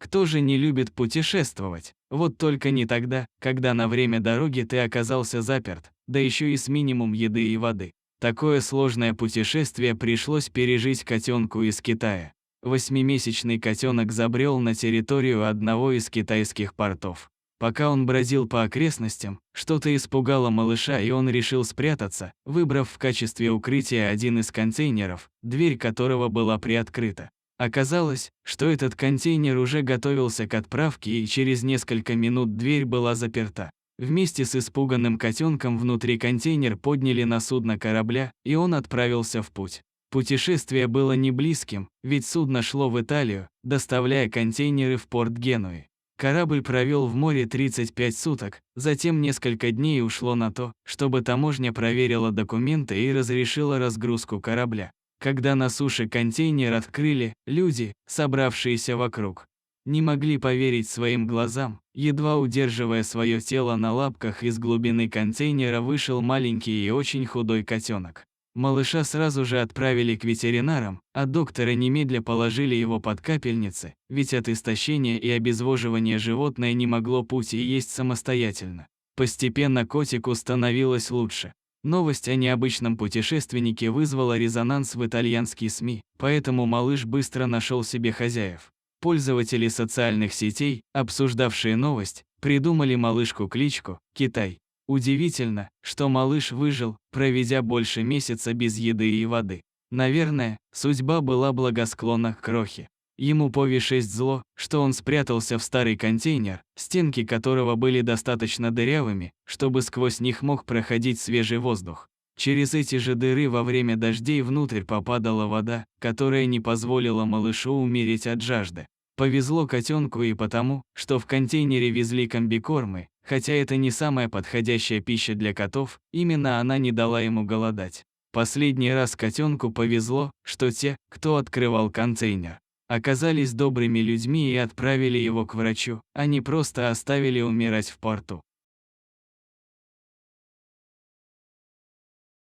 Кто же не любит путешествовать? Вот только не тогда, когда на время дороги ты оказался заперт, да еще и с минимум еды и воды. Такое сложное путешествие пришлось пережить котенку из Китая. Восьмимесячный котенок забрел на территорию одного из китайских портов. Пока он бродил по окрестностям, что-то испугало малыша, и он решил спрятаться, выбрав в качестве укрытия один из контейнеров, дверь которого была приоткрыта. Оказалось, что этот контейнер уже готовился к отправке, и через несколько минут дверь была заперта. Вместе с испуганным котенком внутри контейнер подняли на судно корабля, и он отправился в путь. Путешествие было не близким, ведь судно шло в Италию, доставляя контейнеры в порт Генуи. Корабль провел в море 35 суток, затем несколько дней ушло на то, чтобы таможня проверила документы и разрешила разгрузку корабля. Когда на суше контейнер открыли, люди, собравшиеся вокруг, не могли поверить своим глазам. Едва удерживая свое тело на лапках, из глубины контейнера вышел маленький и очень худой котенок. Малыша сразу же отправили к ветеринарам, а доктора немедля положили его под капельницы, ведь от истощения и обезвоживания животное не могло пить и есть самостоятельно. Постепенно котику становилось лучше. Новость о необычном путешественнике вызвала резонанс в итальянские СМИ, поэтому малыш быстро нашел себе хозяев. Пользователи социальных сетей, обсуждавшие новость, придумали малышку кличку «Китай». Удивительно, что малыш выжил, проведя больше месяца без еды и воды. Наверное, судьба была благосклонна к крохе. Ему повезло, что он спрятался в старый контейнер, стенки которого были достаточно дырявыми, чтобы сквозь них мог проходить свежий воздух. Через эти же дыры во время дождей внутрь попадала вода, которая не позволила малышу умереть от жажды. Повезло котенку и потому, что в контейнере везли комбикормы, хотя это не самая подходящая пища для котов, именно она не дала ему голодать. Последний раз котенку повезло, что те, кто открывал контейнер, оказались добрыми людьми и отправили его к врачу, а не просто оставили умирать в порту.